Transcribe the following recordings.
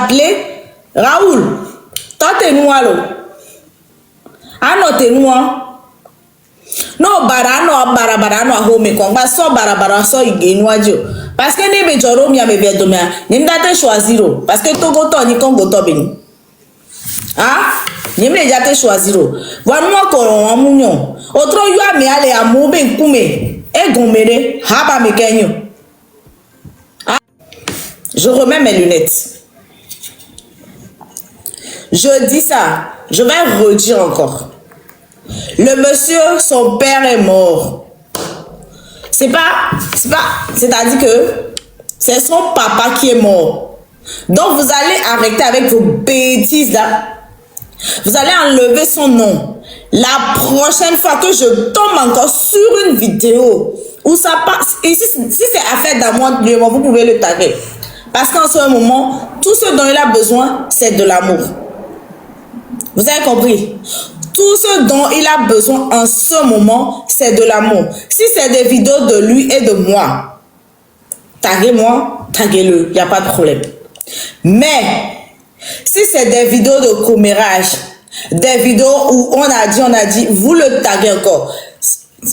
appeler Raoul. Toi, t'es noir. Ah non, t'es noir. Non, barano, home, quoi. So barabara, so igenoadio. Parce que ne me joro mi ame bien domia. Ne me date choisir. Parce que Togo to ni Congo to beni. Ah? Ne me date choisir. Voilà moi qu'on a mounion. Autre yo ame ale amu ben kume. E gomere, haba me kenyo. Ah? Je remets mes lunettes. Je dis ça. Je vais redire encore. Le monsieur, son père est mort. C'est-à-dire que c'est son papa qui est mort. Donc vous allez arrêter avec vos bêtises là. Vous allez enlever son nom. La prochaine fois que je tombe encore sur une vidéo où ça passe, et si c'est affaire d'amour, vous pouvez le taguer. Parce qu'en ce moment, tout ce dont il a besoin, c'est de l'amour. Vous avez compris? Tout ce dont il a besoin en ce moment, c'est de l'amour. Si c'est des vidéos de lui et de moi, taguez-moi, taguez-le, il n'y a pas de problème. Mais, si c'est des vidéos de commérage, des vidéos où on a dit, vous le taguez encore.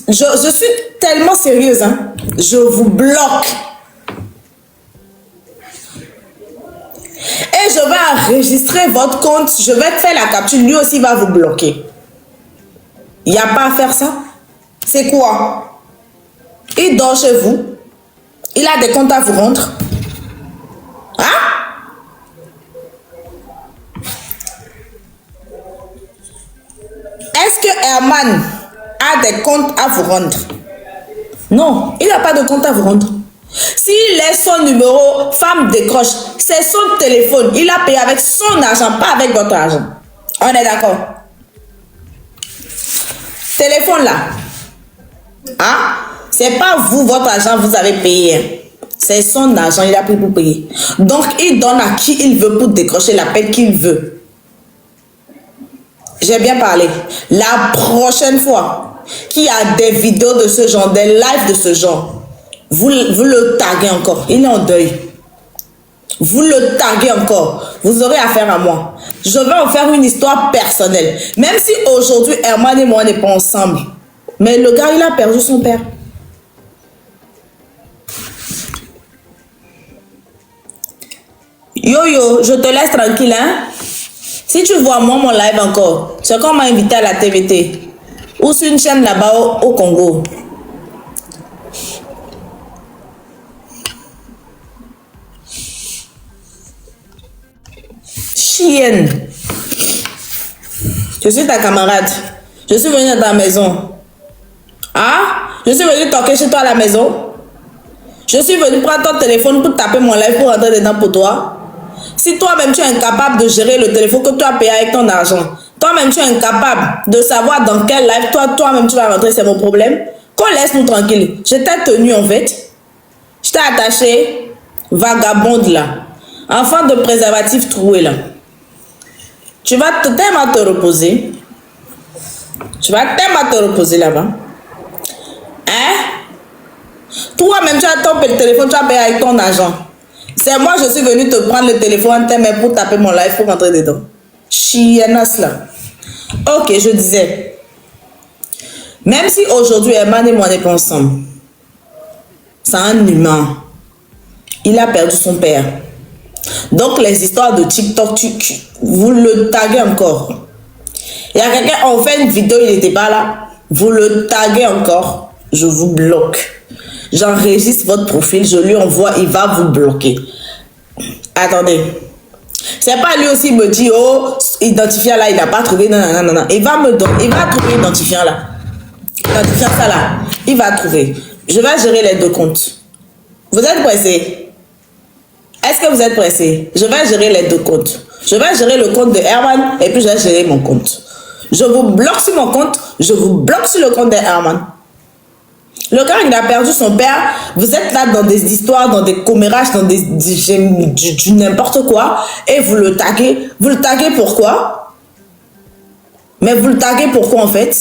Je suis tellement sérieuse, hein? Je vous bloque. Et je vais enregistrer votre compte, je vais faire la capture, lui aussi va vous bloquer. Il n'y a pas à faire ça. C'est quoi? Il dort chez vous. Il a des comptes à vous rendre. Hein? Est-ce que Herman a des comptes à vous rendre? Non, il n'a pas de compte à vous rendre. S'il laisse son numéro, femme décroche, c'est son téléphone. Il a payé avec son argent, pas avec votre argent. On est d'accord? Téléphone là. Hein? C'est pas vous, votre argent, vous avez payé. C'est son argent, il a pris pour payer. Donc, il donne à qui il veut pour décrocher l'appel qu'il veut. J'ai bien parlé. La prochaine fois qu'il y a des vidéos de ce genre, des lives de ce genre, vous le taguez encore. Il est en deuil. Vous le taguez encore. Vous aurez affaire à moi. Je vais en faire une histoire personnelle. Même si aujourd'hui, Herman et moi n'est pas ensemble. Mais le gars, il a perdu son père. Yo, je te laisse tranquille, hein. Si tu vois moi mon live encore, c'est qu'on m'a invité à la TVT. Ou sur une chaîne là-bas au Congo. Chienne. Je suis ta camarade. Je suis venue dans ta maison. Ah? Je suis venue toquer chez toi à la maison. Je suis venue prendre ton téléphone pour taper mon live pour rentrer dedans pour toi. Si toi-même tu es incapable de gérer le téléphone que tu as payé avec ton argent, toi-même tu es incapable de savoir dans quel live toi-même tu vas rentrer, c'est mon problème. Qu'on laisse-nous tranquille. Je t'ai tenu en fait. Je t'ai attaché, vagabonde là. Enfant de préservatif troué là. Tu vas tellement te reposer. Tu vas tellement te reposer là-bas. Hein? Toi-même, tu as ton téléphone, tu as payé avec ton argent. C'est moi, je suis venu te prendre le téléphone pour taper mon live, pour rentrer dedans. Chiennas là. Ok, je disais. Même si aujourd'hui, Herman et moi n'est pas ensemble, c'est un humain. Il a perdu son père. Donc, les histoires de TikTok, vous le taguez encore. Il y a quelqu'un, on fait une vidéo, il n'était pas là. Vous le taguez encore. Je vous bloque. J'enregistre votre profil, je lui envoie, il va vous bloquer. Attendez. C'est pas lui aussi me dit, oh, identifiant là, il n'a pas trouvé. Non. Il va me donner, il va trouver identifiant là. Identifiant ça là. Il va trouver. Je vais gérer les deux comptes. Vous êtes pressés? Est-ce que vous êtes pressés? Je vais gérer les deux comptes. Je vais gérer le compte de Herman et puis je vais gérer mon compte. Je vous bloque sur mon compte, je vous bloque sur le compte de Herman. Le gars, il a perdu son père. Vous êtes là dans des histoires, dans des commérages, dans du n'importe quoi. Et vous le taguez. Vous le taguez pourquoi? Mais vous le taguez pourquoi en fait?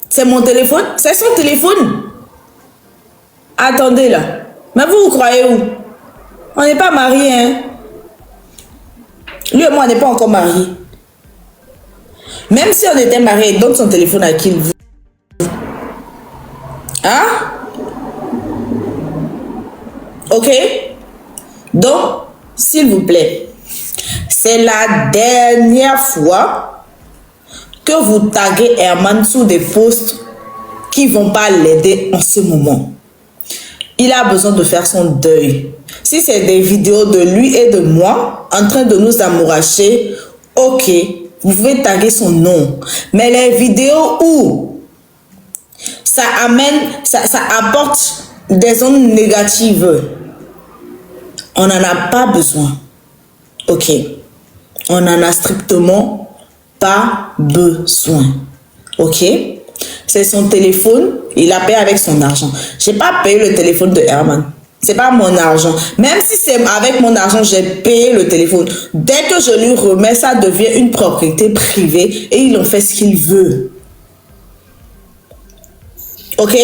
C'est mon téléphone? C'est son téléphone? Attendez là. Mais vous croyez où? On n'est pas mariés, hein? Lui et moi, on n'est pas encore mariés. Même si on était mariés, il donne son téléphone à qui il veut. Hein? Ok? Donc, s'il vous plaît, c'est la dernière fois que vous taguez Herman sous des posts qui ne vont pas l'aider en ce moment. Il a besoin de faire son deuil. Si c'est des vidéos de lui et de moi en train de nous amouracher, ok, vous pouvez taguer son nom. Mais les vidéos où ça apporte des ondes négatives, on n'en a pas besoin. Ok, on n'en a strictement pas besoin. Ok, c'est son téléphone, il a payé avec son argent. Je n'ai pas payé le téléphone de Herman. C'est pas mon argent. Même si c'est avec mon argent, j'ai payé le téléphone. Dès que je lui remets, ça devient une propriété privée et il en fait ce qu'il veut. Ok?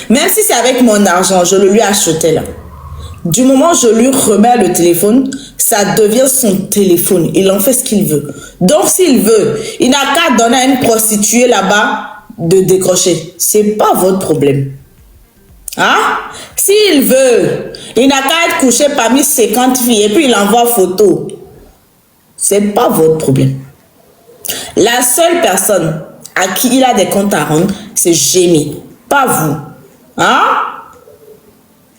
Même si c'est avec mon argent, je le lui ai acheté là. Du moment où je lui remets le téléphone, ça devient son téléphone. Il en fait ce qu'il veut. Donc s'il veut, il n'a qu'à donner à une prostituée là-bas de décrocher. C'est pas votre problème. Hein? S'il veut, il n'a qu'à être couché parmi 50 filles et puis il envoie photo. C'est pas votre problème. La seule personne à qui il a des comptes à rendre, c'est Jamie, pas vous. Hein?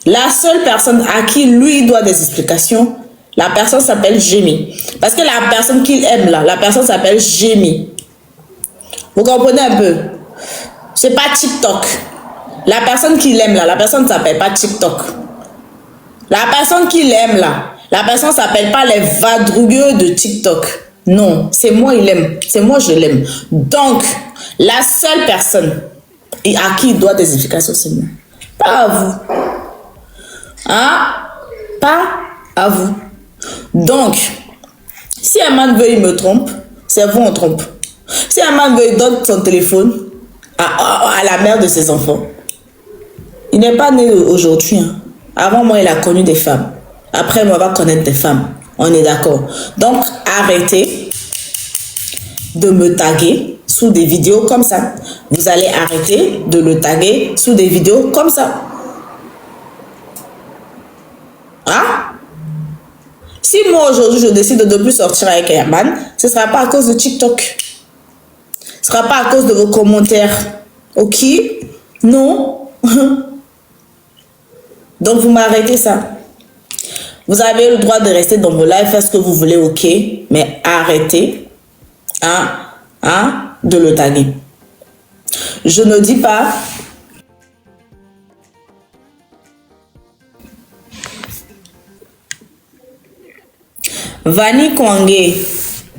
La seule personne à qui lui il doit des explications, la personne s'appelle Jamie. Parce que la personne qu'il aime là, la personne s'appelle Jamie. Vous comprenez un peu? C'est pas TikTok. La personne qu'il aime là, la personne ne s'appelle pas TikTok. La personne qu'il aime là, la personne ne s'appelle pas les vadrouilleux de TikTok. Non, c'est moi il aime. C'est moi je l'aime. Donc, la seule personne à qui il doit des explications, c'est moi. Pas à vous. Hein? Pas à vous. Donc, si un man veut, il me trompe, c'est vous on trompe. Si un man veut, il donne son téléphone à la mère de ses enfants. Il n'est pas né aujourd'hui. Hein. Avant moi, il a connu des femmes. Après moi, il va connaître des femmes. On est d'accord. Donc, arrêtez de me taguer sous des vidéos comme ça. Vous allez arrêter de le taguer sous des vidéos comme ça. Hein? Si moi, aujourd'hui, je décide de ne plus sortir avec Herman, ce ne sera pas à cause de TikTok. Ce ne sera pas à cause de vos commentaires. Ok? Non. Donc, vous m'arrêtez ça. Vous avez le droit de rester dans vos lives, faire ce que vous voulez, ok. Mais arrêtez de le taguer. Je ne dis pas... Vanny Kwangé,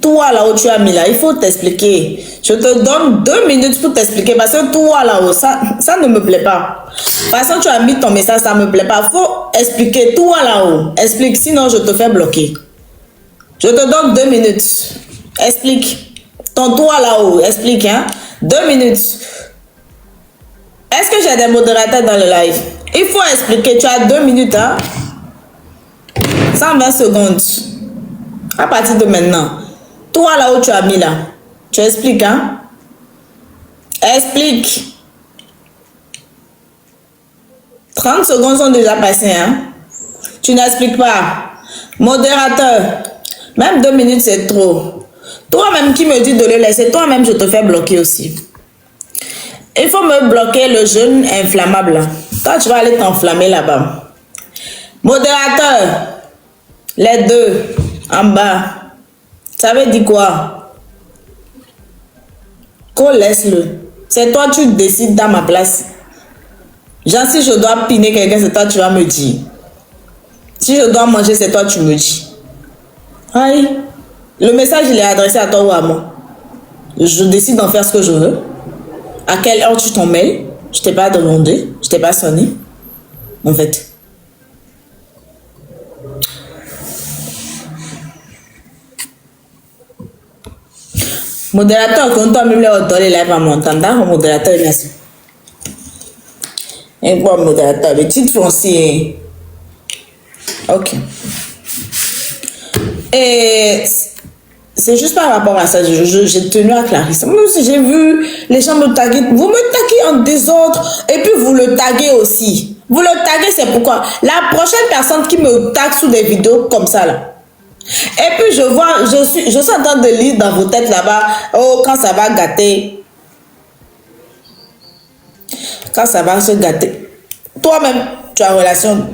toi là où tu as mis là, il faut t'expliquer. Je te donne 2 minutes pour t'expliquer parce que toi là-haut, ça ne me plaît pas. Parce que tu as mis ton message, ça ne me plaît pas. Il faut expliquer toi là-haut. Explique, sinon je te fais bloquer. Je te donne 2 minutes. Explique. Ton toi là-haut, explique, hein. 2 minutes. Est-ce que j'ai des modérateurs dans le live? Il faut expliquer, tu as 2 minutes, hein. 120 secondes. À partir de maintenant. Toi là où tu as mis là. Tu expliques, hein? Explique. 30 secondes sont déjà passées, hein? Tu n'expliques pas. Modérateur. Même 2 minutes, c'est trop. Toi-même qui me dis de le laisser, toi-même, je te fais bloquer aussi. Il faut me bloquer le jeune inflammable. Là. Toi, tu vas aller t'enflammer là-bas. Modérateur. Les deux. En bas. Ça veut dire quoi? Qu'on laisse-le. C'est toi, tu décides dans ma place. Genre, si je dois piner quelqu'un, c'est toi, tu vas me dire. Si je dois manger, c'est toi, tu me dis. Aïe. Le message, il est adressé à toi ou à moi. Je décide d'en faire ce que je veux. À quelle heure tu t'en mêles? Je t'ai pas demandé. Je t'ai pas sonné. En fait. Modérateur, quand toi même les autres les lives à m'entendre, modérateur est là. Et bon, modérateur, petite foncier. Ok. Et c'est juste par rapport à ça, j'ai tenu à clarifier. Même si j'ai vu les gens me taguer, vous me taguez en désordre et puis vous le taguez aussi. Vous le taguez, c'est pourquoi la prochaine personne qui me tague sous des vidéos comme ça là. Et puis je vois, je suis en train de lire dans vos têtes là-bas, oh quand ça va gâter. Quand ça va se gâter. Toi-même, tu as relation,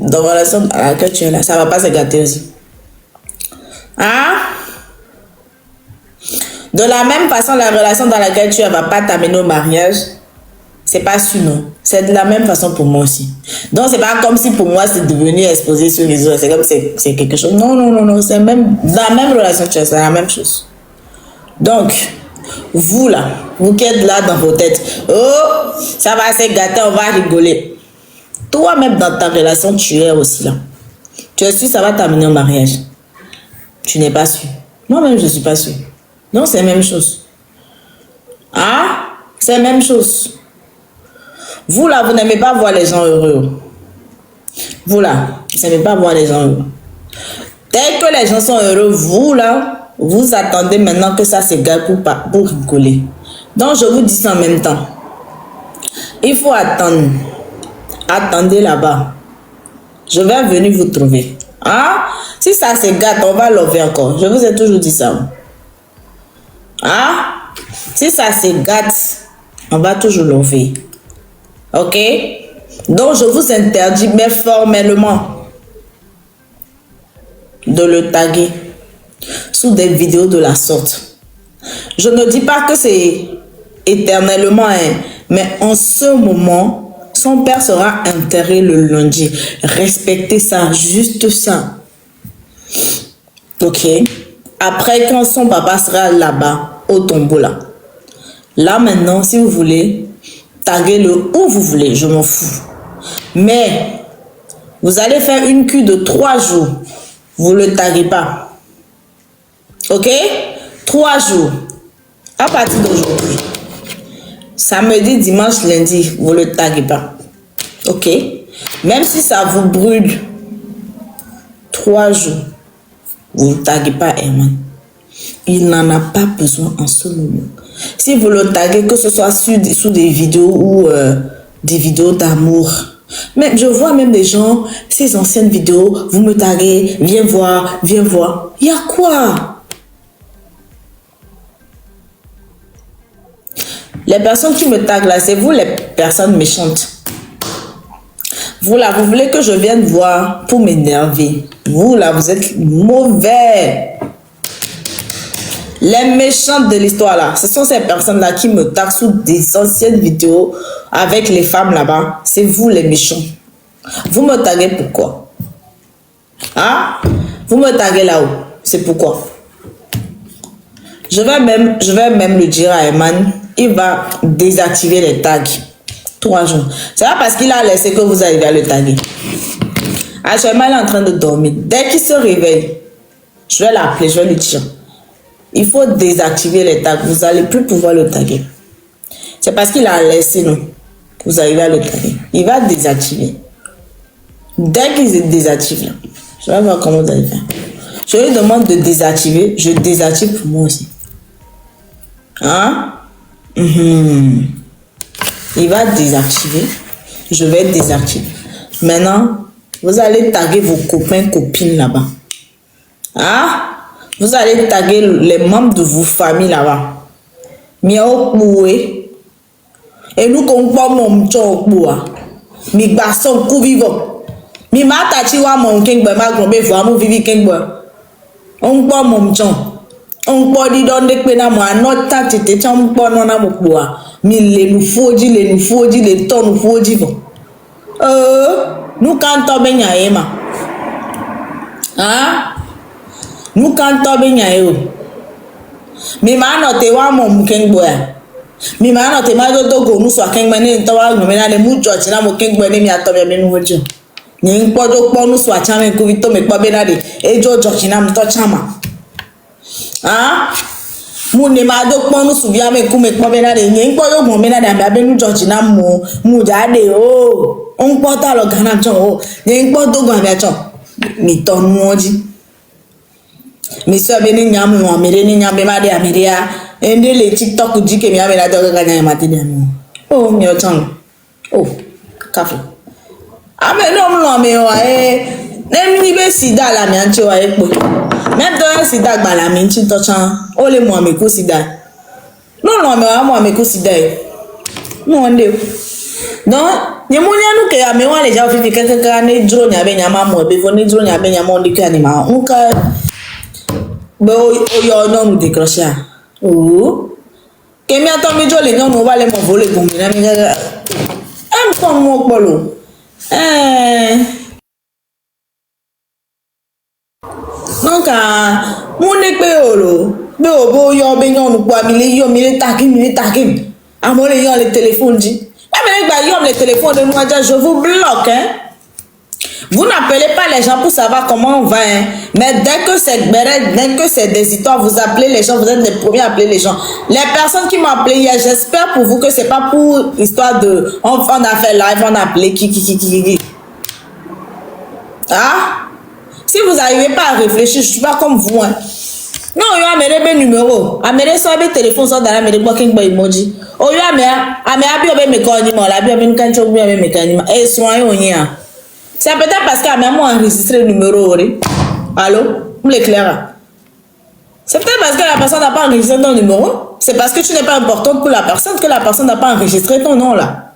dans la relation dans laquelle tu es là, ça va pas se gâter aussi. Hein? De la même façon, la relation dans laquelle tu es va pas t'amener au mariage. C'est pas sûr, non. C'est de la même façon pour moi aussi. Donc, c'est pas comme si pour moi, c'est devenu exposé sur les réseaux. C'est comme c'est quelque chose. Non, non, non, non. C'est même dans la même relation que tu es, c'est la même chose. Donc, vous là, vous qui êtes là dans vos têtes, oh, ça va se gâter, on va rigoler. Toi-même, dans ta relation, tu es aussi là. Tu es sûr que ça va t'amener au mariage. Tu n'es pas sûr. Moi-même, je ne suis pas sûr. Non, c'est la même chose. Ah, c'est la même chose. Vous là, vous n'aimez pas voir les gens heureux. Vous là, vous n'aimez pas voir les gens heureux. Dès que les gens sont heureux, vous là, vous attendez maintenant que ça se gâte pour rigoler. Donc, je vous dis ça en même temps. Il faut attendre. Attendez là-bas. Je vais venir vous trouver. Ah, si ça se gâte, on va l'ouvrir encore. Je vous ai toujours dit ça. Ah, si ça se gâte, on va toujours l'ouvrir. Ok? Donc, je vous interdis, mais formellement, de le taguer sous des vidéos de la sorte. Je ne dis pas que c'est éternellement, hein, mais en ce moment, son père sera enterré le lundi. Respectez ça, juste ça. Ok? Après, quand son papa sera là-bas, au tombeau là. Là maintenant, si vous voulez, taguez-le où vous voulez, je m'en fous. Mais, vous allez faire une cure de 3 jours. Vous ne le taguez pas. Ok? 3 jours. À partir d'aujourd'hui. Samedi, dimanche, lundi, vous ne le taguez pas. Ok? Même si ça vous brûle 3 jours, vous ne taguez pas Herman. Il n'en a pas besoin en ce moment. Si vous le taguez, que ce soit sous des vidéos ou des vidéos d'amour. Mais je vois même des gens, ces anciennes vidéos, vous me taguez, viens voir, viens voir. Il y a quoi? Les personnes qui me taguent là, c'est vous les personnes méchantes. Vous là, vous voulez que je vienne voir pour m'énerver. Vous là, vous êtes mauvais. Les méchantes de l'histoire là, ce sont ces personnes-là qui me taguent sous des anciennes vidéos avec les femmes là-bas. C'est vous les méchants. Vous me taguez pourquoi? Hein? Vous me taguez là-haut. C'est pourquoi? Je vais même le dire à Herman. Il va désactiver les tags. 3 jours. C'est pas parce qu'il a laissé que vous arrivez à le taguer. Actuellement, il est en train de dormir. Dès qu'il se réveille, je vais l'appeler, je vais lui dire. Il faut désactiver les tags. Vous n'allez plus pouvoir le taguer. C'est parce qu'il a laissé, non. Vous arrivez à le taguer. Il va désactiver. Dès qu'il se désactive, là, je vais voir comment vous allez faire. Je lui demande de désactiver. Je désactive pour moi aussi. Hein? Il va désactiver. Je vais désactiver. Maintenant, vous allez taguer vos copains, copines là-bas. Hein? Vous allez taguer les membres de vos familles là-bas. Miao Poué. Et nous comprenons mon tchoboua. Mi basson kou vivant. Mi mata chiwa mon kengbe ma grombe vo amu vivi kengbe. On po mon tchon. On po di don dek pena mo anota tete chon po nona mo boa. Mi le nous foji le ton nous foji vo. Nous canto benya ema. Hein? Nous canto benya yo. Mi ma no te wa mo kengbe. Mi ma no te ma do go nu so kengbe ni to wa no me na le mu church na mo kengbe ni mi ato be mi nu hojo. Ni npo do po nu so achame ku vi to me pa be na de ejo church na mi to chama. Ah, mu ne ma do ponu su bia me ku me po be na de yin po yo mo me na de ba be nu church na mu jade o on po ta lo gana cho o yin po do go abia cho mi to nu oji mes soeurs beni nyam mo amere ni nyam be ma de ameria ende le TikTok dit que mi amela de gagner matin oh mi otang oh café ame no mo me wa nem ni be sida la mi anche wa epo même dans sida gba la mi nchi to chan o le mo me ko sida no me wa mo me ko sida no ande non nyemunya nu ke ame wa le ja ofiti kaka ne dro nya be nya ma mo be fo ne dro nya be nya mo ndi ka ni ma nka be o yo no mu décrocher oh que mi ato mi jole non mo vale mo vole con mi na mi ga am ko mo polo donc mo ne pe olo be o bo yo be non po mi le takim amore yo le téléphone dit mais gba yo le téléphone de moi je vous bloque hein. Vous n'appelez pas les gens pour savoir comment on va, hein. Mais dès que c'est des histoires, vous appelez les gens, vous êtes les premiers à appeler les gens. Les personnes qui m'ont appelé hier, j'espère pour vous que c'est pas pour histoire de on a fait live, on a appelé qui. Ah? Si vous n'arrivez pas à réfléchir, je suis pas comme vous, hein. Non, yo amere be numéro, amere so be téléphone so dans amere blocking by emoji. Oh yo ame abi obe me ko ni mo la bi obe nkan cho bi obe me kan ni ma. So an yo yin. C'est peut-être parce qu'à même enregistré le numéro. Allô? Vous l'éclairez. C'est peut-être parce que la personne n'a pas enregistré ton numéro. C'est parce que tu n'es pas importante pour la personne que la personne n'a pas enregistré ton nom là.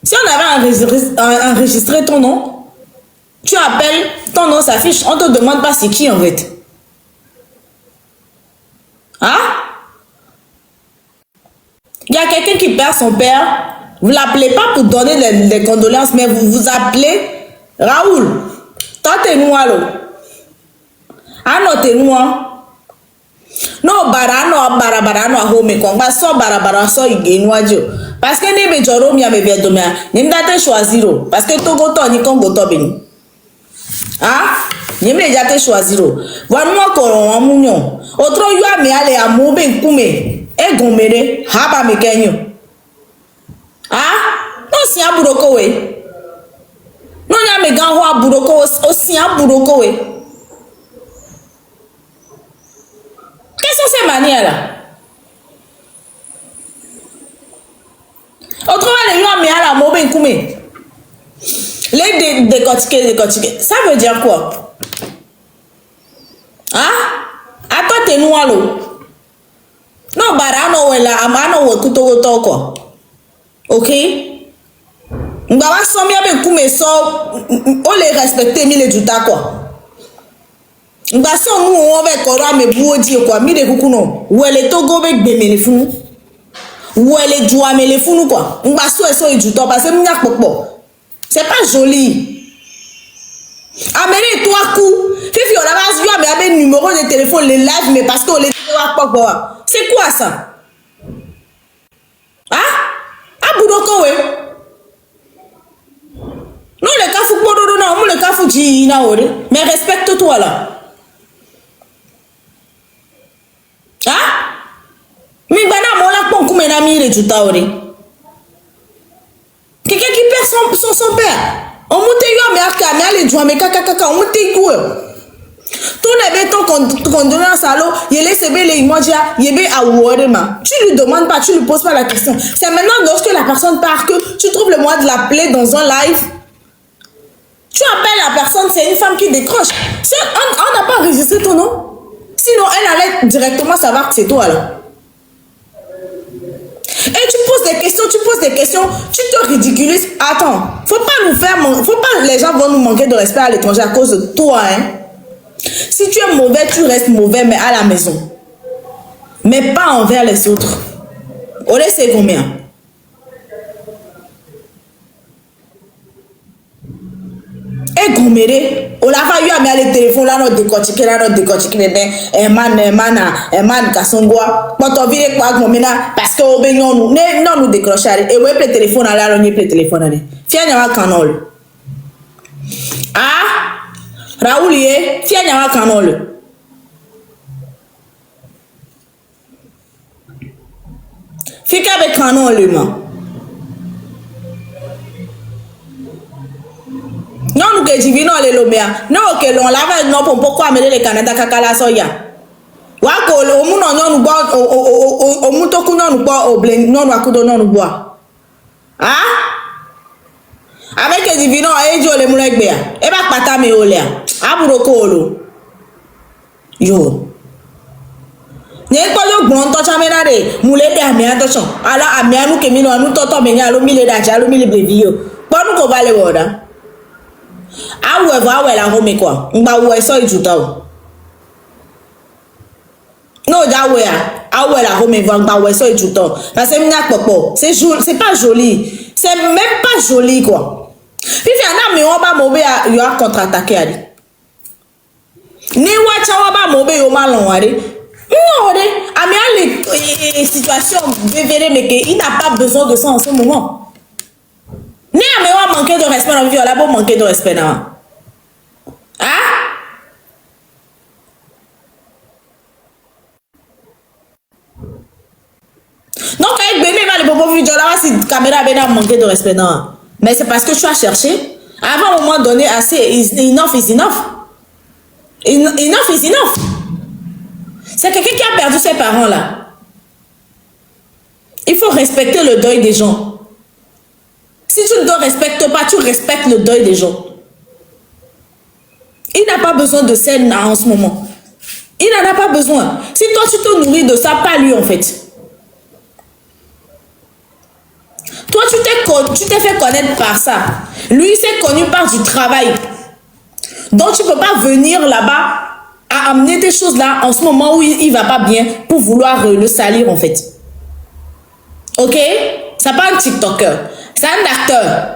Si on avait enregistré ton nom, tu appelles, ton nom s'affiche, on ne te demande pas c'est qui en fait. Hein? Il y a quelqu'un qui perd son père, vous ne l'appelez pas pour donner les condoléances, mais vous vous appelez Raoul, toi t'es nous allo. Ah non t'es nous non bara no home ko ba so bara so ige nous adio parce que ne be joro mi ame be domia ni mdate choisir parce que togo to ni kongo to be ni ah ni me jate choisir wa no ko ron munyo otro yu ame ale amu be nkume egun mere ha ba me kenyo ah no si aburoko we non ya me gan ho aburoko osi aburoko we. Qu'est-ce que c'est manière là? Autrement les gens mais à la mobile koumé. Les décortiquer. Ça veut dire quoi? Hein? Attends t'es noir l'eau. Non barano ouais là amano ouais tout quoi. OK? Ngawa somi abe koumé so on les respecter mi les juta quoi. Ngba so mu won be koro ame buodi quoi mi de kukuno wele togo be gbemele funu wele ju amele funu quoi ngba so ijuto parce que mnya popo c'est pas joli amele toi coup fifi on a pas vu ame abe numéro de téléphone les live mais parce que on les wa popo c'est quoi ça ah abudoko we non le kafu pododo na on le kafu ji na ore mais respecte-toi là. Ah? Mi bana mola pon kume na mi rejuta ore. Quelqu'un qui perd son père. On monte yo me aka me ale jou me kaka on monte yo. Ton ebe ton condolence alo, yele sebe le imoja, yebe awore ma. Tu lui demandes pas, tu lui poses pas la question. C'est maintenant lorsque la personne part que tu trouves le moyen de l'appeler dans un live. Tu appelles la personne, c'est une femme qui décroche. On n'a pas enregistré ton nom. Sinon, elle allait directement savoir que c'est toi là. Et tu poses des questions, tu te ridiculises. Attends, faut pas les gens vont nous manquer de respect à l'étranger à cause de toi, hein. Si tu es mauvais, tu restes mauvais, mais à la maison. Mais pas envers les autres. On sait combien? Et gomméré, on a failli amener le téléphone là, notre décortiquer, man, Kassongoa, quand on vire quoi, parce qu'on veut non nous décrocher, et ouais, le téléphone là, on y est le téléphone là. Fier n'a pas canol. Ah, Raoul, fier n'a pas canol. Fier avec canol, man. Non, nous que tu vis dans les lomia. Non, que l'on lave non pour pourquoi amener les Canada kakala soya. Wako o mu no nyonu gbo o mu to ku nyonu gbo o blen nyonu akudo nyonu gbo. Ah? Avec que tu vis non ejo le mu legbe a. E ba pata mi ole a. Aburo ko olo. Yo. Nye ko yo gbon to chamena de mu le de ami attention. Ala ami anu ke mi no anu toto me nya lo mi le da ja lo mi le brevi yo. Ponu ko vale woda. Awe la home quoi. Ngba wo so ijuta o. Non, awe la home ngba wo so ijuta. Parce que mna popo, c'est pas joli. C'est même pas joli quoi. Puis na mi on ba mo be yo a contre-attaquer ali. Ni wa cha wa ba mo be yo ma lon wa de. Non, ami a les situations révélées mais qu'il n'a pas besoin de ça en ce moment. Ni ami wa manquer de respect dans la vie, là pour manquer de respect là. Hein? Donc, avec bébé, va le bobo vidéo là, si caméra a manqué de respect non. Mais c'est parce que tu as cherché. Avant, au moment donné, assez, enough is enough. Enough is enough. C'est quelqu'un qui a perdu ses parents là. Il faut respecter le deuil des gens. Si tu ne te respectes pas, tu respectes le deuil des gens. Il n'a pas besoin de scène en ce moment. Il n'en a pas besoin. Si toi tu te nourris de ça, pas lui en fait. Toi tu t'es fait connaître par ça. Lui il s'est connu par du travail. Donc tu ne peux pas venir là-bas à amener des choses là en ce moment où il va pas bien pour vouloir le salir en fait. Ok? C'est pas un TikToker. C'est un acteur.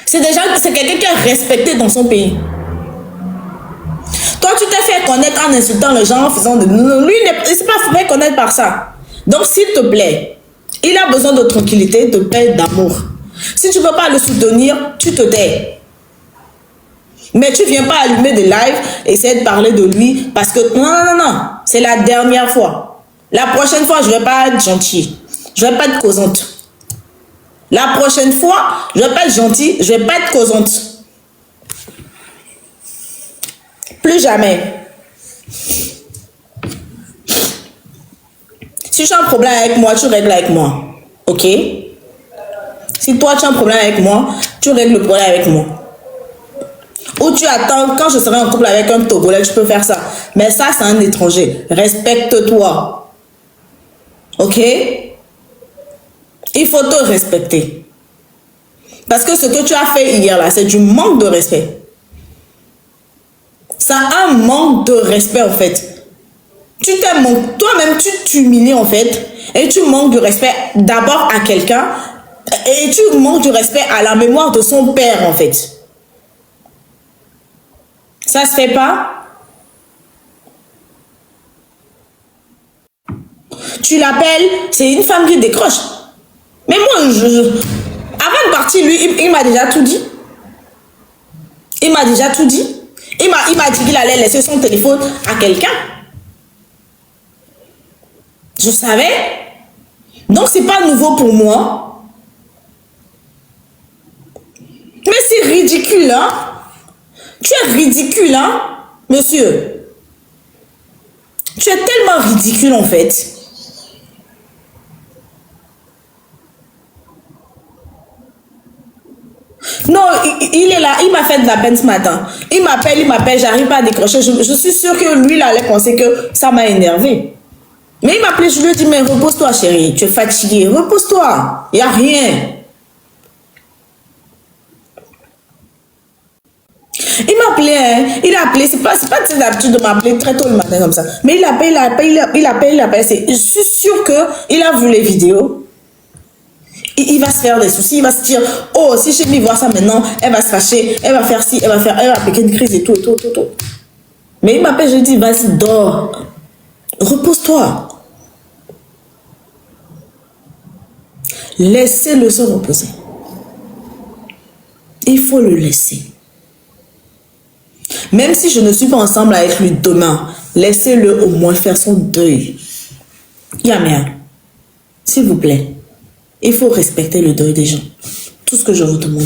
C'est quelqu'un qui est respecté dans son pays. Toi, tu t'es fait connaître en insultant les gens, en faisant de... Lui, il ne s'est pas fait connaître par ça. Donc, s'il te plaît, il a besoin de tranquillité, de paix, d'amour. Si tu ne peux pas le soutenir, tu te tais. Mais tu ne viens pas allumer des lives et essayer de parler de lui parce que... Non. C'est la dernière fois. La prochaine fois, je ne vais pas être gentil. Je ne vais pas être causante. La prochaine fois, je ne vais pas être gentil, je ne vais pas être causante. Plus jamais. Si tu as un problème avec moi, tu règles avec moi. Ok? Si toi, tu as un problème avec moi, tu règles le problème avec moi. Ou tu attends, quand je serai en couple avec un Togolais, je peux faire ça. Mais ça, c'est un étranger. Respecte-toi. Ok? Il faut te respecter. Parce que ce que tu as fait hier là, c'est du manque de respect. C'est un manque de respect en fait. Toi-même, tu t'humilies en fait. Et tu manques de respect d'abord à quelqu'un. Et tu manques de respect à la mémoire de son père en fait. Ça se fait pas. Tu l'appelles, c'est une femme qui décroche. Mais moi, avant de partir, lui, il m'a déjà tout dit. Il m'a déjà tout dit. Il m'a dit qu'il allait laisser son téléphone à quelqu'un. Je savais. Donc, c'est pas nouveau pour moi. Mais c'est ridicule, hein? Tu es ridicule, hein, monsieur? Tu es tellement ridicule, en fait. Non, il est là, il m'a fait de la peine ce matin. Il m'appelle, j'arrive pas à décrocher. Je suis sûre que lui, il allait penser que ça m'a énervé. Mais il m'appelait, je lui ai dit, mais repose-toi chérie, tu es fatiguée, repose-toi, il n'y a rien. Il m'appelait, hein. Il a appelé, c'est pas l'habitude de m'appeler très tôt le matin comme ça. Mais il appelle. Je suis sûre qu'il a vu les vidéos. Il va se faire des soucis, il va se dire, oh, si je vais voir ça maintenant, elle va se fâcher, elle va faire ci, elle va appliquer une crise et tout. Mais il m'appelle, je lui dis, vas-y, dors, repose-toi. Laissez-le se reposer. Il faut le laisser. Même si je ne suis pas ensemble avec lui demain, laissez-le au moins faire son deuil. Yamia, s'il vous plaît. Il faut respecter le deuil des gens. Tout ce que je vous demande.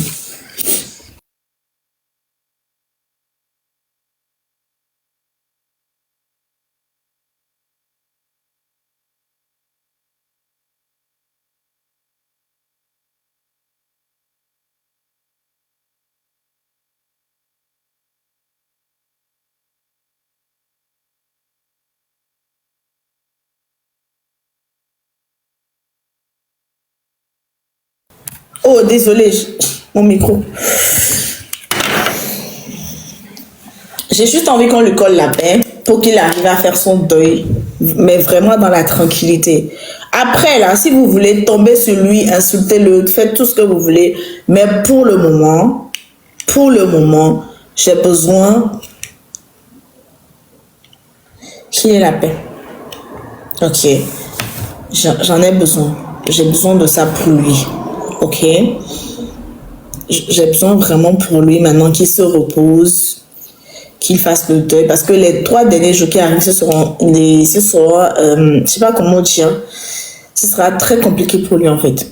Oh, désolé, mon micro. J'ai juste envie qu'on lui colle la paix pour qu'il arrive à faire son deuil, mais vraiment dans la tranquillité. Après, là, si vous voulez tomber sur lui, insultez-le, faites tout ce que vous voulez, mais pour le moment, j'ai besoin qu'il ait la paix. Ok, j'en ai besoin. J'ai besoin de ça pour lui. Ok, j'ai besoin vraiment pour lui maintenant qu'il se repose, qu'il fasse le deuil, parce que les 3 derniers jours qui arrivent, ce sera, je sais pas comment dire, ce sera très compliqué pour lui en fait.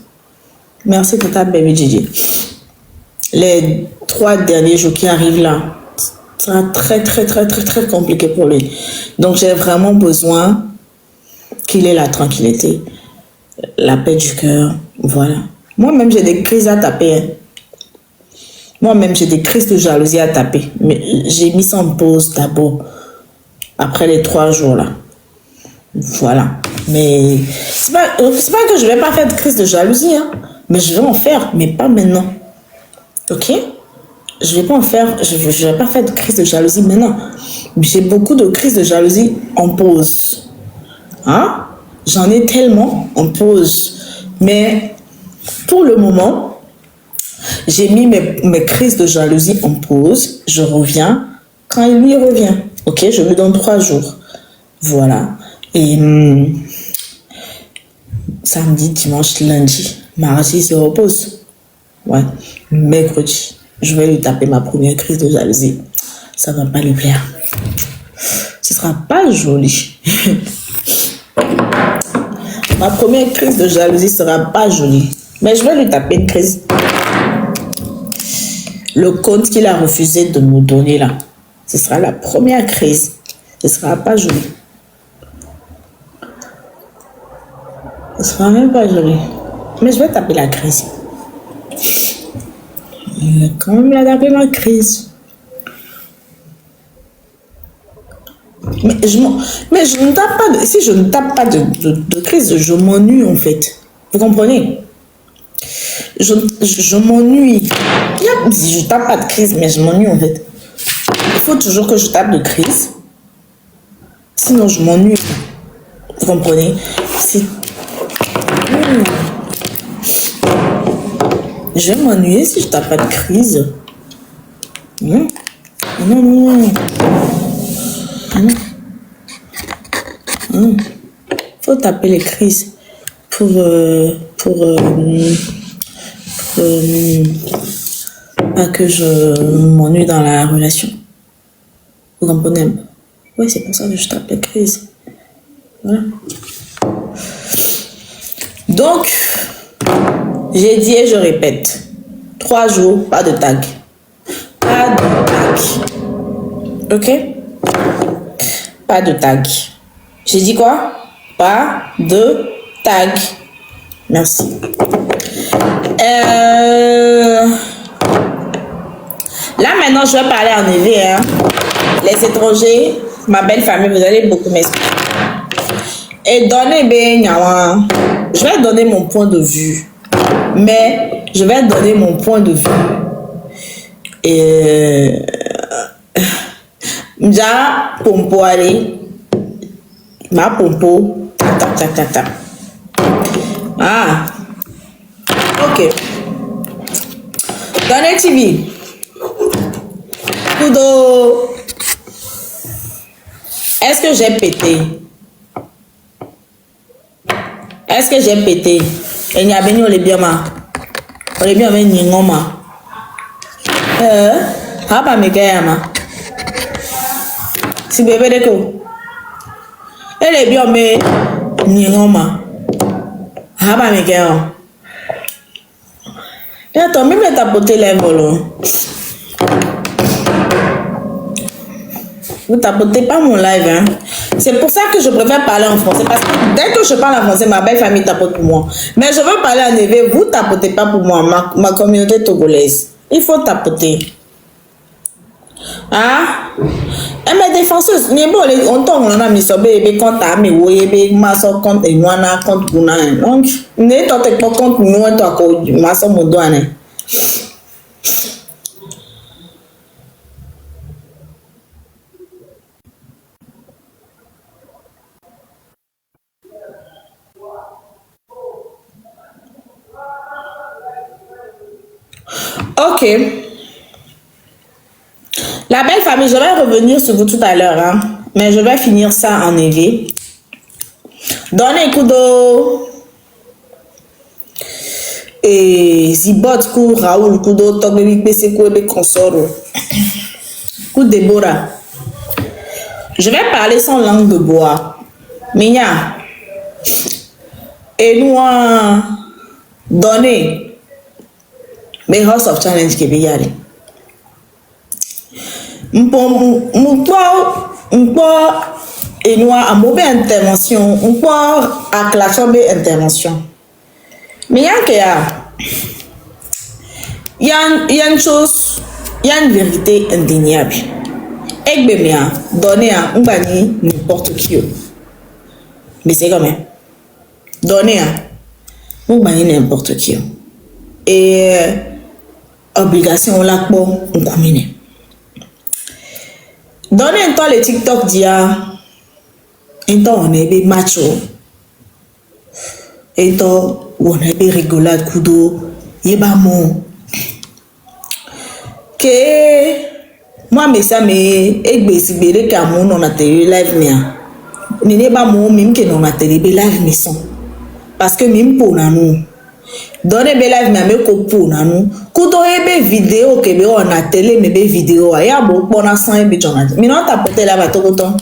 Merci Tata Baby Gigi. Les 3 derniers jours qui arrivent là, ce sera très compliqué pour lui. Donc j'ai vraiment besoin qu'il ait la tranquillité, la paix du cœur, voilà. Moi-même j'ai des crises à taper. Hein. Moi-même, j'ai des crises de jalousie à taper. Mais j'ai mis ça en pause d'abord. Après les 3 jours là. Voilà. Mais c'est pas que je vais pas faire de crise de jalousie. Hein. Mais je vais en faire. Mais pas maintenant. Ok? Je vais pas en faire. Je vais pas faire de crise de jalousie maintenant. J'ai beaucoup de crises de jalousie en pause. Hein? J'en ai tellement en pause. Mais pour le moment, j'ai mis mes crises de jalousie en pause. Je reviens quand il lui revient. Ok, je lui donne 3 jours. Voilà. Et samedi, dimanche, lundi, mardi, il se repose. Ouais. Mercredi, je vais lui taper ma première crise de jalousie. Ça va pas lui plaire. Ce sera pas joli. Ma première crise de jalousie sera pas jolie. Mais je vais lui taper une crise. Le compte qu'il a refusé de nous donner là, ce sera la première crise. Ce sera pas joli. Ce sera même pas joli. Mais je vais taper la crise. Je vais quand même la taper ma crise. Mais je ne tape pas. Si je ne tape pas de crise, je m'ennuie en fait. Vous comprenez? Je m'ennuie. Je tape pas de crise, mais je m'ennuie en fait. Il faut toujours que je tape de crise. Sinon, je m'ennuie. Vous comprenez? Je vais m'ennuyer si je tape pas de crise. Non. Faut taper les crises pour pas que je m'ennuie dans la relation. Vous comprenez? Oui, c'est pour ça que je tape les crises. Voilà. Donc, j'ai dit et je répète. 3 jours, pas de tag. Pas de tag. Ok? Pas de tag. J'ai dit quoi? Pas de tag. Merci. Là, maintenant, je vais parler en EV. Hein. Les étrangers, ma belle famille, vous allez beaucoup m'expliquer. Et donnez bien, je vais donner mon point de vue. Mais je vais donner mon point de vue. Et Mja pompo allez. Ma pompo. Tap. Ah. Ok. Dans les TV. Kudo. Est-ce que j'ai pété? Est-ce que j'ai pété? Et n'y a pas de bien ma. On est bien avec Ningoma. Hapa Megayama. Si bébé de ko. Elle est bien mais Ningoma. Hapa Megayama. Et attends, même t'as porté les volants. Vous tapotez pas mon live, hein. C'est pour ça que je préfère parler en français. Parce que dès que je parle en français, ma belle famille tapote pour moi. Mais je veux parler en EV, vous tapotez pas pour moi, ma communauté togolaise. Il faut tapoter. Ah? Elle m'a dit défenseuse. Mais bon, on tombe, on a mis ça, bébé, quand t'as mis, oui, bébé, ma soeur, quand t'es noir, quand t'es noir. Donc, n'est pas quand nous, toi, quand ma soeur, mon doigt, né. Ok. La belle famille, je vais revenir sur vous tout à l'heure, hein, mais je vais finir ça en éveil. Donnez Kudo et Zibot Kou Raoul Kudo Togbebi PC Kou Consoro Kou Deborah. Je vais parler sans langue de bois. Minya. Et nous donner mes House of Challenge qui est allé. Et nous a mauvaise intervention, on peut acclamer intervention. Mais il y a une chose, il y a une vérité indéniable. Et bien, donner à un bani n'importe qui. Mais c'est quand même. Donner à un bani n'importe qui. Et obligation, on l'a pas, on commune. Donner un temps les TikTok dia. Un temps on est des macho. Un temps on est des rigolades kudo. Yeba mon. Que moi mais ça mais egbe si bere ka mon on a télé live mia. Ni ne ba mon même que non a télé live mais son. Parce que même pour nous. Donner be live mia me ko pour nous. Kudo ebe vidéo que be on a télé mais be vidéo ya bo bona sans ebe jona. Mais non ta pote là ba to koton.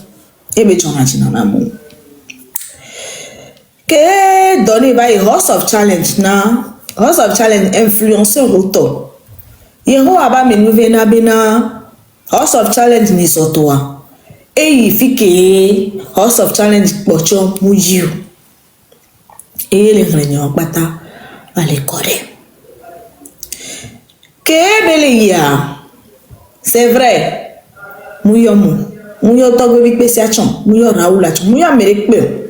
Ebe jona na namu. Que donner ba House of Challenge na House of Challenge influenceur auto. Yero aba me nouvena bena House of Challenge ni sotoa. E yi fike House of Challenge bocho mujiu. E le réunion pata ale kore. Que bele ya. C'est vrai. Muyomu. Muyo togo bi pese achon. Muyo Raoul achon. Muyo merekpe.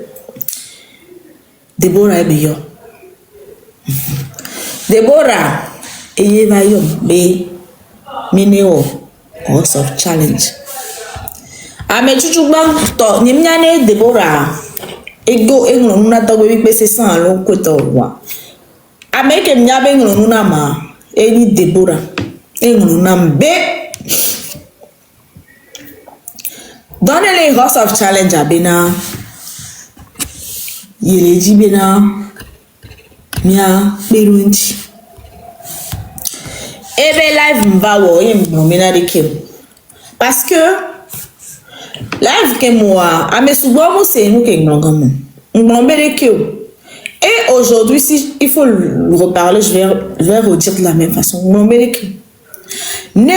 Deborah ebeyo. Deborah eye va yo be mineo House of Challenge. Ame chuchu bang to nyimnyane Deborah ego englo nuna togo bi pese san lo kweto wa. Ame ke mnyabe englo nuna ma eni Deborah englo nuna mbe. Donne les House of Challenge abena yeleji bena mia berunti ebe live mvawo yemnomena de kem parce que live ke moi ame subo mo c'est nous ke ngongamo ngombe de kem. Et aujourd'hui si il faut le reparler je vais redire de la même façon ngombe de kem ne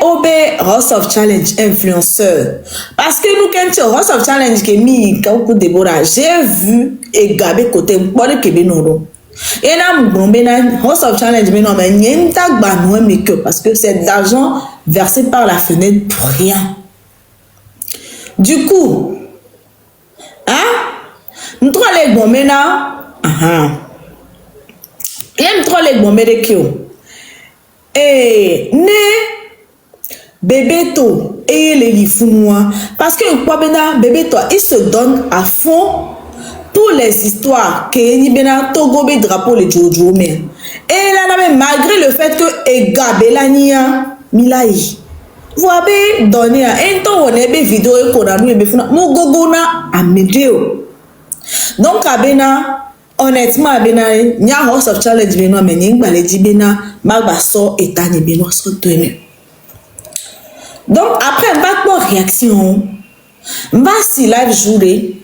obe House of Challenge influenceur parce que nous quand House of Challenge que mi kauku Deborah j'ai vu et gabe côté mbole ke benoro et là mbona House of Challenge mais non mais nyenta gba no mais que parce que c'est d'argent versé par la fenêtre pour rien. Du coup nous trois les bon maintenant et trois les bon mais de kio. Et ne bébé to et les lifunwa parce que quoi bena bébé toi il se donne à fond pour les histoires que ni bena togo be drapeau le jojo mais et là même malgré le fait que e gabelania milai vous avez donné à un temps on est vidéo et qu'on a nous et funa mo gogona amedeo donc abena honnêtement abena nya House of Challenge beno mais ni ngbalé di bena magba so etani beno so teme. Donc après pas réaction va si live jouer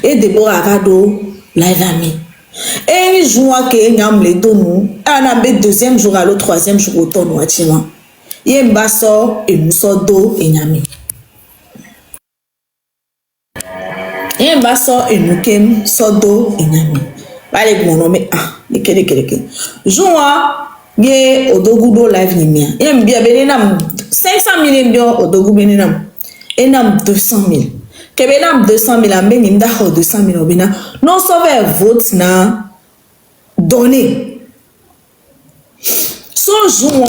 et Deborah Avado live ami et joua que nyam le donu ana be deuxième jour à le troisième jour autant no atima yemba so et nous so do et nyami yemba so et nous kem so do et nyami bale mon nom leke joua ye odogudo live ni mia yem bia benenam 500 000 bio odogu benenam enam 200 000. Kebenam 200 000 ambe nimda ho 200 000 obina. Non sauver vote na donné. Son jour,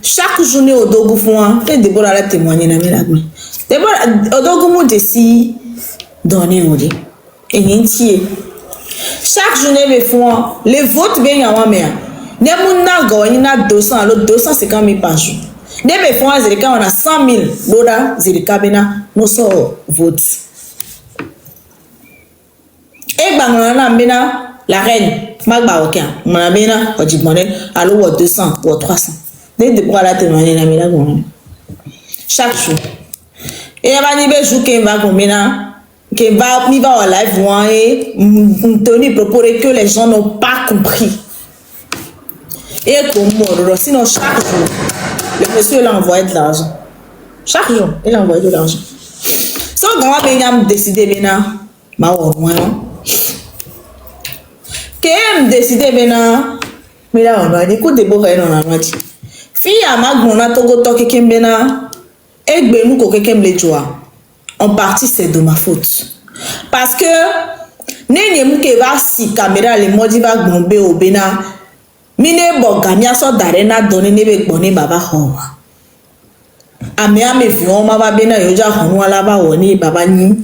chaque journée au dogu fouan, et Deborah la témoigner na milagre. Deborah au dogu mou desi donné odi. Et n'entier. Chaque journée me fouan, les votes bien yawa mea. Ne moun na go ni na 200, l'autre 250 000 par jour. Ne me fouan zerika on a 100 000, l'autre zerika bena no so vote. Et banana bena la reine. Magba aucun. Mon amena, on dit monnaie, alors 200 ou 300. Dès de quoi la témoigner la mena chaque jour. Et il va dire jour qu'il va combien qu'il va mi va au live voir et tenir propos que les gens n'ont pas compris. Et comme sinon chaque jour, le monsieur il envoie de l'argent. Chaque jour, il envoie de l'argent. Sans grand bien décider maintenant, ma au moins. Qu'elle décide maintenant, mais là on a dit écoute des beaux réels on a dit. Fille à ma grona togo toke kembena, et benou ko kekem le joie. En partie c'est de ma faute. Parce que n'est mouke va si caméra les modi va gombe au bena. Mine bogamia so darena donné nebe bonné baba ho. Amea me vion ma ba bena yoja honu ala ba woni baba ni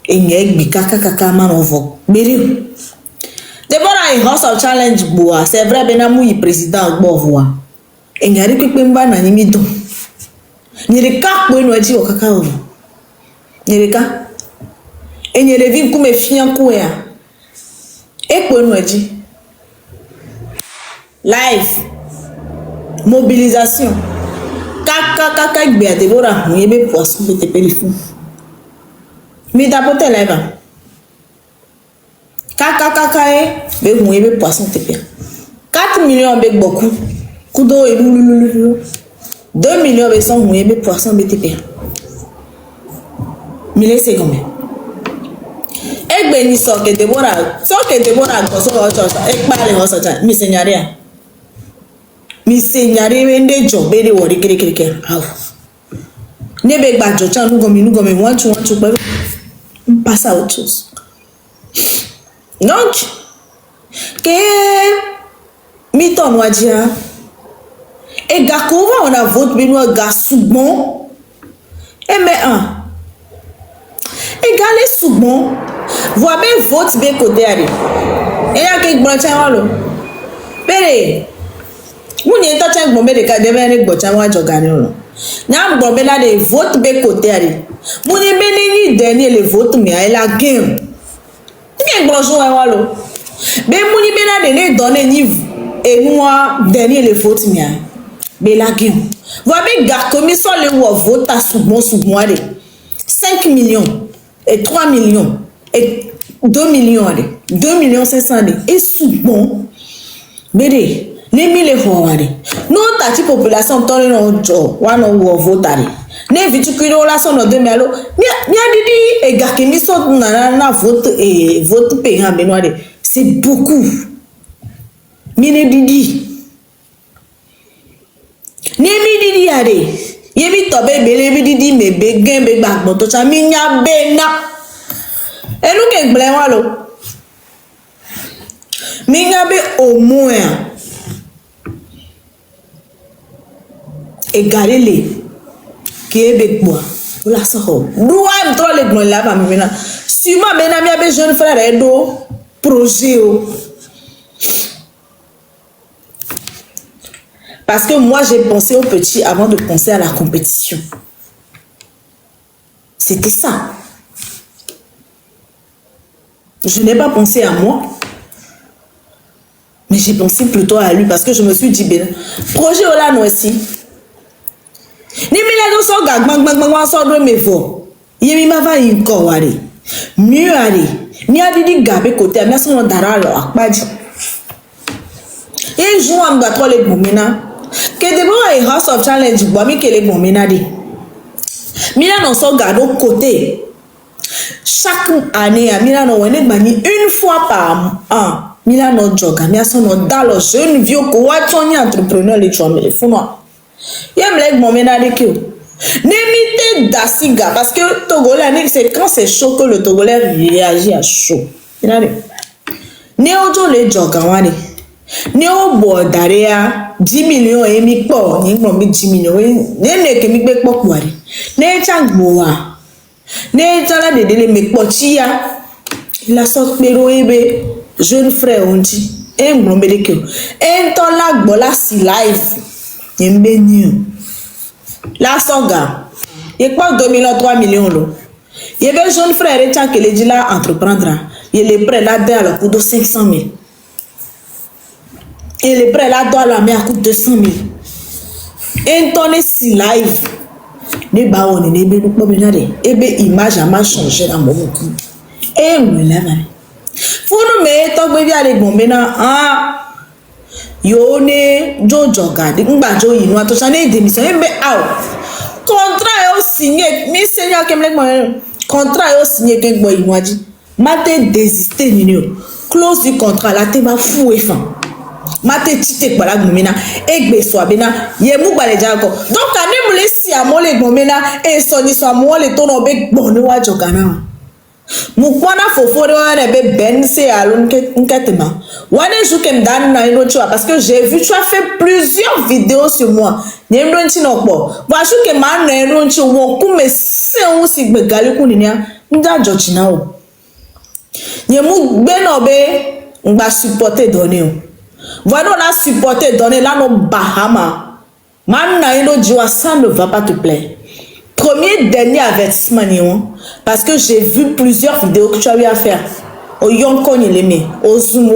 enye gbi kaka kaka man ovo. Biri. Deborah in House of Challenge boa, c'est vrai benamu yi président gbo voa. E nyari pepe mba na nyimi do. Nyereka kpo enu aji okaka o. Nyereka. E nyere vi kume fian ku ya. E kpo enu aji. Live. Mobilisation. Kaka gbe a Deborah mu yebe poisson bete pelifou. Mi tapote live. Kaka be mouye be poisson tepe 4 millions be beaucoup kudo e lulululu 2 millions be son mouye be poisson be tepe mille c'est combien egbe ni so ke Deborah go so o chocha e pa le ho so cha mi señaria wende jo be de wori kere aw ne be gba jo cha nugo mi want to pass out chose. Donc, que mi-ton wadia et gakova on a vote benoît gas soubon et mais un et galé soubon voit bien vote bien côté allé et y a quelque branche en lo pere moun y est tachang bombe de kademe ne bocha wa jogane lo nyam bombe la de vote bien côté allé moun y benini dernier le vote mais elle a game. Bonjour walo be muni bena de ne donner ni et moi dernier le vote mia be la game va be ga commission le vote à sous moi de 5 millions et 3 millions et 2 millions de 2 500 000 et sous bon bede ne mille hoare no tati population tole no jo one of vote are ne vitukiro la son de melo ni adidi e ga commission na vote et vote payant benoît de c'est beaucoup mine didi ne mi didi ade yebi tobe bele bi didi me be gen be gbagbo to cha mi nya be na enu ke gble wa lo mi nya be au moins égalé qui est avec moi pour la sorte nous am trop les glon là ba mi na sûrement ben ami a besoin de frère edo projet parce que moi j'ai pensé au petit avant de penser à la compétition. C'était ça. Je n'ai pas pensé à moi, mais j'ai pensé plutôt à lui parce que je me suis dit ben projet là nous aussi ni mi la so ga gbang so do me fo yemi ma va yin ko ware mieux aller ni adidi gabe côté mais son dara lo akpaji et jour am ga trop les bomina que de bon House of Challenge bo mi que les bomina di mi la no so ga do côté chaque année mi la no wene gba ni une fois par an mi la no joga mi aso no dalo jeune vieux ko wa toni entrepreneur le chome le funu yem leg bomina de ki N'imite d'Asiga, parce que Togolais, c'est quand c'est chaud que le Togolais réagit à chaud. Néo le Jogawani. Néo Bordarea, 10 millions et mi po, ni 10 millions, n'est que mi bec pokwari. Né Changboa. Né Tala de délé mi pochia. La sorte pero ebe, jeune frère onti. Un blombelekyo. Un tola bola si life. Yembe new. La soga. Il y a 2 millions, 3 millions. Il y a un jeune frère qui est dit là entreprendra. Il est prêt là à le coût de 500 000. Il est prêt là à la mettre à coût de 200 000. Et on est si live. Ne ba on ne be nous promener. Et be image a changé dans mon cou. Et on là. Faut nous mettre to be aller bomber na ah. Yo ne Jojo gade ngba jo yi no to chane démission e be out. Contrat yo signé mi seigneur kemle mo contrat yo signé ke gbo inwaji mate désister ni close du contrat la te ba fou e fan mate tite gbala gbomina egbe so abena ye mu gbale jago donc ani mu le si amole gbomina e so ni so amole to no be gbo ni wa jogana mukwana fofore wane be ben se alon nkatema wane jukem dan na ino chua parce que j'ai vu tu as fait plusieurs vidéos sur moi nyemdo nchi nokpo ba jukem man na ino nchi wo kume se o si gbe gali kuninia nda jochi na o nyemu gbe no be ngba supporter donner o voilà on a supporté donner là no Bahama man na ino jiwa ça ne va pas te plaire. Premier dernier avertissement, parce que j'ai vu plusieurs vidéos que tu as eu à faire. Au Yonkon, il aimait. Au zoom.